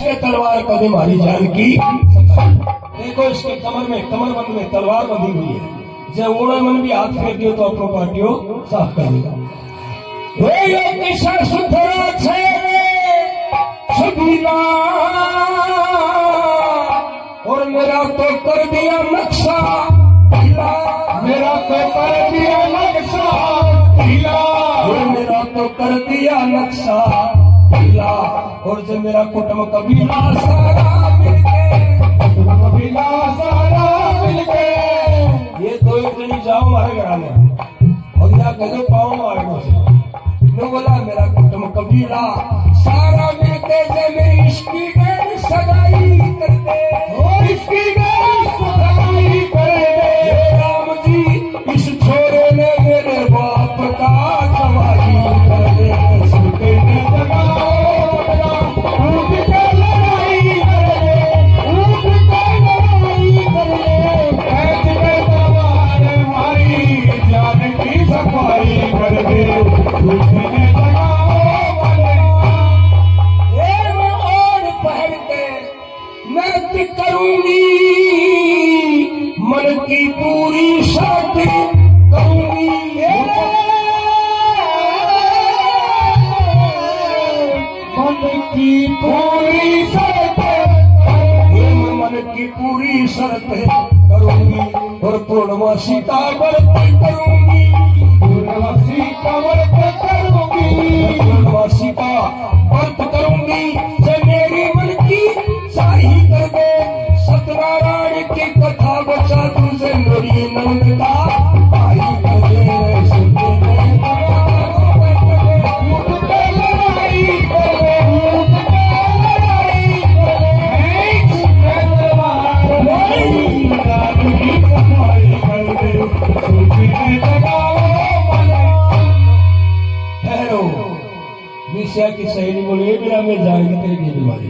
के तलवार कदे मारी जान की। देखो इसके कमरबंद में तलवार बंधी हुई है। जब ओड़ा मन भी हाथ फेर दियो तो अपनो पार्टियों साफ कर देगा। और मेरा तो कर दिया नक्शा ढीला, मेरा तो कर दिया नक्शा ढीला, मेरा तो कर दिया नक्शा ढीला। और जो मेरा कुटुंब कबीला सारा मिलके ये दो एक जनी जाओ हमारे घर में और यहाँ कह दो पाओ मारे से बोला मेरा कुटुंब कबीला सारा मिलके जे मेरी इसकी गैर सगाई कर दे, इसकी गैर सगाई कर दे। राम जी इस छोरे ने मेरे बाप का गवाही कर दे। सुनते करूंगी मन की पूरी शादी करूंगी, मन की पूरी शर्त, मन की पूरी शर्त करूंगी। और पूर्णवासी का व्रत करूंगी, पूर्णवासी का व्रत करूंगी, पूर्णवासी का व्रत करूंगी। जब मेरी मन की शाही कर दे सत्यनारायण की कथा बचा तुझे मेरी नंद का भाई कर दे। सुनते विषया की सहेली बोले मेरा मिल जाएगी तेरे की बीमारी।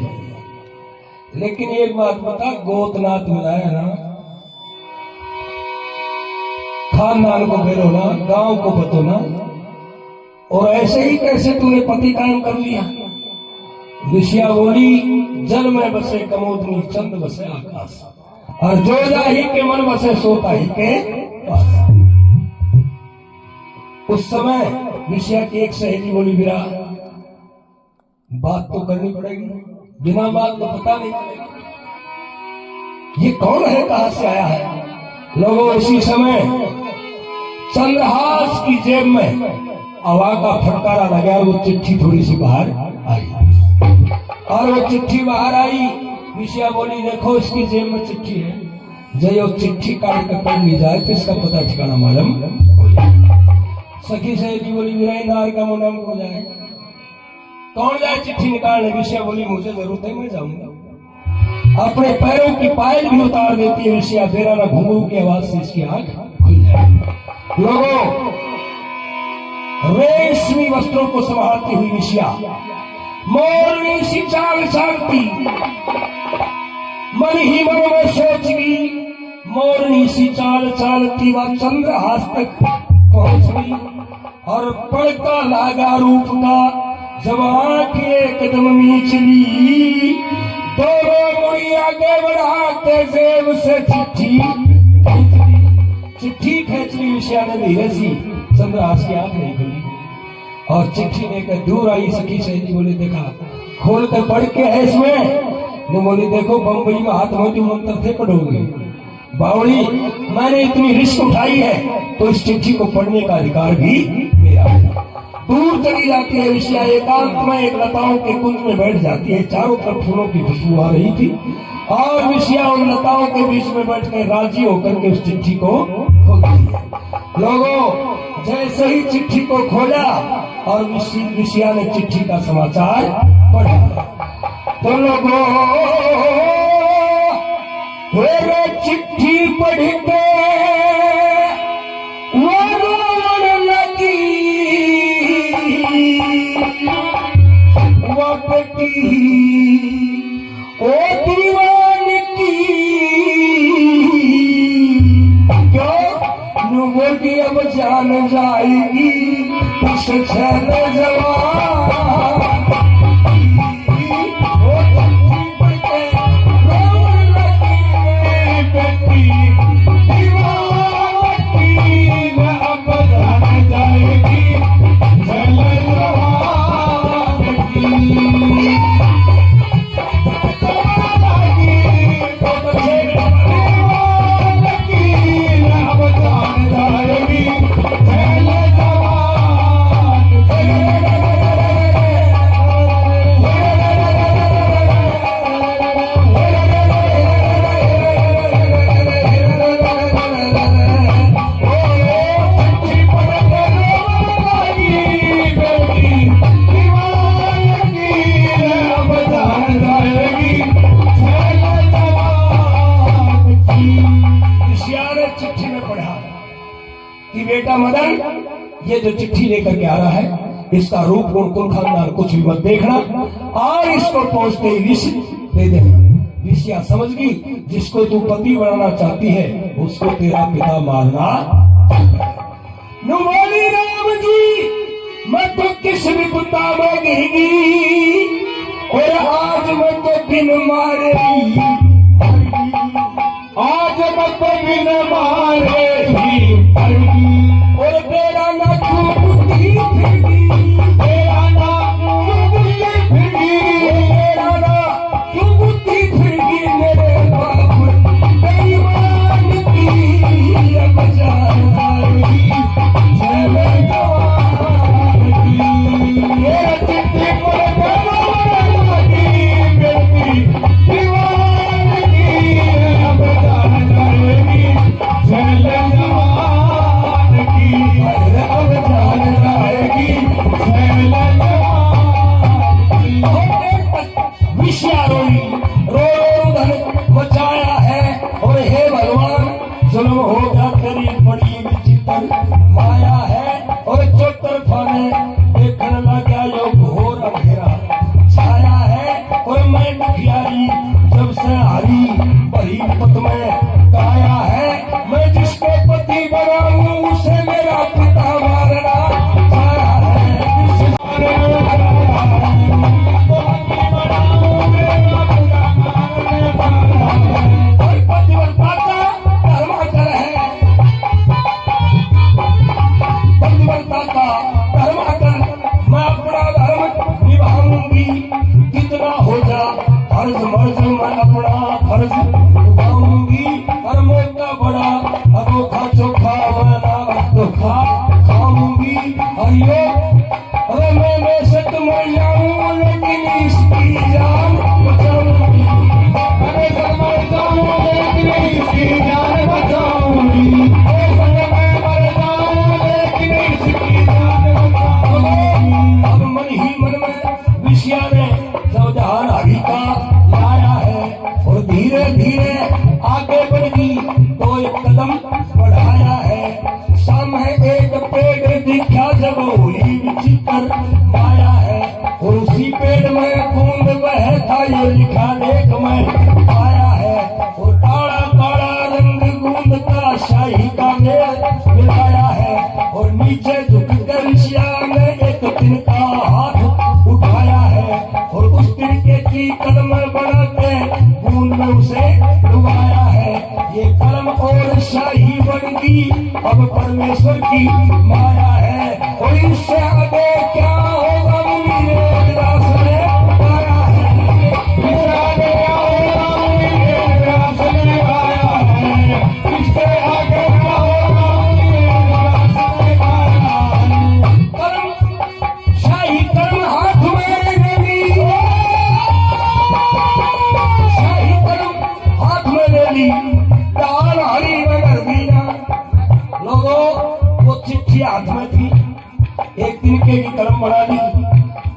लेकिन एक बात बता, गोतनाथ मिला है ना, खानदान को बेरो ना, गांव को बतो ना। और ऐसे ही कैसे तूने पति कायम कर लिया। विषया बोली जल में बसे कमोदनी चंद बसे आकाश, और जो जाही के मन बसे सोता ही के पास। उस समय विषया की एक सहेली बोली बिरा बात तो करनी पड़ेगी, बिना बात तो पता नहीं चलेगा ये कौन है, कहां से आया है। लोगों उसी समय चंद्रहास की जेब में हवा का फटकारा लगा, वो चिट्ठी थोड़ी सी बाहर आई और वो चिट्ठी बाहर आई। विषया बोली देखो इसकी जेब में चिट्ठी है, जो चिट्ठी काट कर पढ़ ली जाए तो इसका पता ठिकाना मालूम हो जाए। सखी सहेली बोली विराई नार का मुंडम हो जाए, कौन जाए चिट्ठी निकालने। विषया बोली मुझे जरूरत है मैं जाऊंगा। अपने पैरों की पायल भी उतार देती है विषया, बेरा ना घुंघरू की आवाज से इसकी आंख खुल जाए। लोगों रेशमी वस्त्रों को संभालती हुई विषया मोरनी सी चाल चलती, मन ही मन में सोचगी मोरनी सी चाल चलती वह चंद्रहास तक पहुंच गई। और पड़ता लागा रूप का जवां की एकदम नीचली, दोनों मुड़ी आगे बढ़ाते जेब से चिट्ठी खींच ली। विषया ने धीरे सी चंद्रहास की आंख नहीं खुली और चिट्ठी लेकर दूर आई। सखी सहेली बोली देखा खोल कर पढ़ के है इसमें। वो बोली देखो बम्बई में हाथ मोटी मंत्र थे पढ़ोगे बावड़ी, मैंने इतनी रिस्क उठाई है तो इस चिट्ठी को पढ़ने का अधिकार भी मेरा है। दूर चली जाती है विषया, एकांत में एक लताओं के कुंज में बैठ जाती है। चारों तरफ फूलों की खुशबू आ रही थी और विषया उन लताओं के बीच में बैठ कर राजी होकर के उस चिट्ठी को खोलती है। लोगों जैसे ही चिट्ठी को खोला और विषया ने चिट्ठी का समाचार पढ़ा तो लोगों चिट्ठी पढ़ के ओ दीवान की क्यों नुबोटी अब जान जाएगी उस छल जवान। बेटा मदन, ये जो चिट्ठी लेकर के आ रहा है इसका रूप गुण कुल खानदान कुछ भी मत देखना, और इसको पहुंचते ही विष दे देना। विषया समझ गई, जिसको तू पति बनाना चाहती है उसको तेरा पिता मारना। बोली राम जी, मैं तो किस विपदा में गिरगी, और आज मैं तो बिन मारे ही, आज मैं तो बिन मारे ही मरगी, और तेरा ना क्यों बुद्धि फिरगी, तेरा ना क्यों बुद्धि फिरगी, तेरा ना क्यों बुद्धि फिरगी, मेरे बाप बेईमान की अब जाएगी, चले जवान की, ये चिट्ठी पर बना की बेटी दीवान की अब जाएगी, चले जवान की, अब जाएगी, चले जवान। विषया रोई, रो रो धन मचाया है, और हे भगवान जुल्म होगा तेरी बड़ी विचित्र माया है, और चौतर फाने देखने लगा यो घोर अंधेरा छाया है, और मैं दुखियारी जब से हारी बड़ी पत में गाया है, मैं जिसको पति बनाऊं उसे मेरा पिता मारना छाया है, पतिव्रता का धर्म आचर है, पतिव्रता का धर्म आचर, मैं अपना धर्म निभाऊंगी, कितना हो जा फर्ज मर्ज मैं अपना फर्ज निभाऊंगी, कर्मों का बड़ा अनोखा चोखा मैं ना धोखा खाऊंगी, अरे अरे मैं सत मर जाऊं लेकिन इसकी जान बचाऊंगी, अरे सत मर जाऊं लेकिन इसकी जान बचाऊंगी, मैं मर जाऊं लेकिन इसकी जान बचाऊंगी। अब मन ही मन में विषया ने जब जहान हरि का लाया है, और धीरे धीरे आगे बढ़ गई तो एक कदम बढ़ाया है, सामने एक पेड़ दिखा जब हुई विचित्र माया है, और उसी पेड़ में बूंद बह था ये लिखा देख मैं पाया है, और काला काला रंग बूंद का शाही का मेल मिलाया है, और नीचे झुक कर विषया ने एक दिन का हाथ उठाया है, और उस तिनके की कलम बना के बूंद में उसे डुबाया है, ये कलम और शाही बन गई अब परमेश्वर की माया है, और इससे आगे क्या होगा मुनि वेदव्यास ने गाया है, इससे आगे क्या होगा मुनि वेदव्यास ने गाया है, इससे आगे क्या होगा मुनि वेदव्यास ने गाया है। कलम शाही कलम हाथ में ले ली, शाही कलम हाथ में ले ली, दान हरी मगर बीना। लोगों वो चिट्ठी हाथ में थी, एक तिनके की कलम बना ली,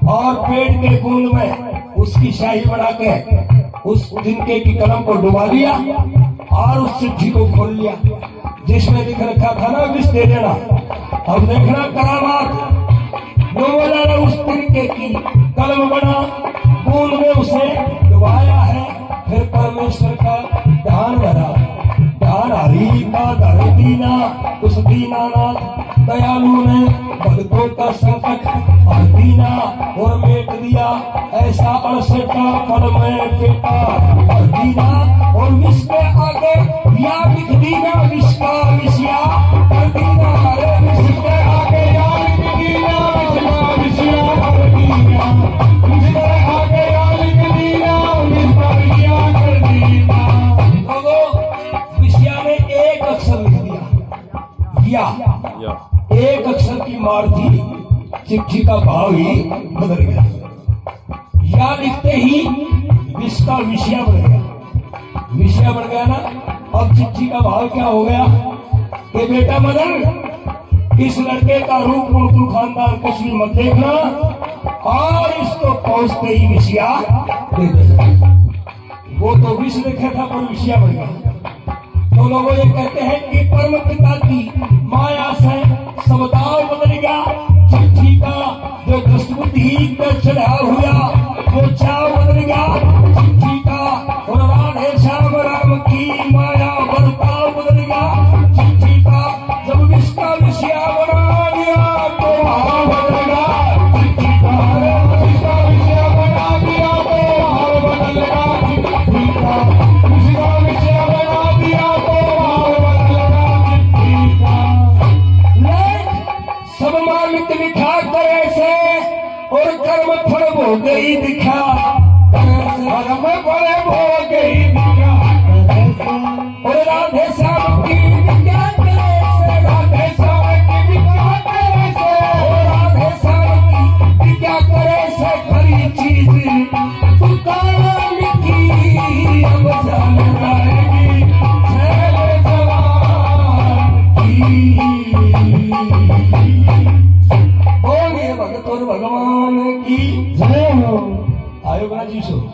और पेड़ के बूंद में उसकी शाही बना के उस तिनके की कलम को डुबा दिया, और उस चिट्ठी को खोल लिया जिसमें लिख रखा था ना विष दे देना। अब देखना करामात, जो बोला उस तिनके की कलम बना, बूंद में उसे डुबाया है, फिर परमेश्वर का ध्यान भरा, ध्यान हरि का धर दीना, उस दीनानाथ दयालु ने भक्तों का संकट हर दीना, और मेट दिया ऐसा अरसे का पल में बेटा हर दीना, और विष के आगे या लिख दीना विष का विषया कर दीना, अरे विष के आगे या लिख दीना विष का विषया कर दीना, विष के आगे या लिख दीना विष का विषया कर दीना। लोगों विषया ने एक अक्षर लिख दिया, या एक अक्षर की मार थी, चिट्ठी का भाव ही बदल गया, या लिखते ही विष का विषय बन गया, विषय बन गया ना। अब चिट्ठी का भाव क्या हो गया कि बेटा मदन, इस लड़के का रूप गुण खानदान कुछ भी मत देखना, और इसको पहुंचते ही विषया दे देना। वो तो विष लिखा था पर विषया बन गया। तो लोग ये कहते हैं कि परम पिता की माया से समाचार बदल गया। चिट्ठी का जो दस्तबुद्धि पे चढ़ा हुआ वो चाव बदल गया। चिट्ठी का और राधे श्याम राम की माया बर्ताव बदल गया। चिट्ठी का जब विश्व विषया बना दिया तो भाव बदल गया। चिट्ठी का विश्व विषया बना दिया तो भाव बदल गया। चिट्ठी का विश्व विषया बना दिया तो भाव बदल गया। चिट्ठी का सब मालिक लिखा करे से और कर्म फल हो गई दिखा। कर्म फल हो गई दिखा और राधे श्याम की विद्या करे से। राधे श्याम की विद्या करे से और राधे श्याम की विद्या करे से। खरी चीज दुकान की अब जान जाएगी छैल जवान की। बोलिए भगत और भगवान की जय हो। आयो गणा जी सो।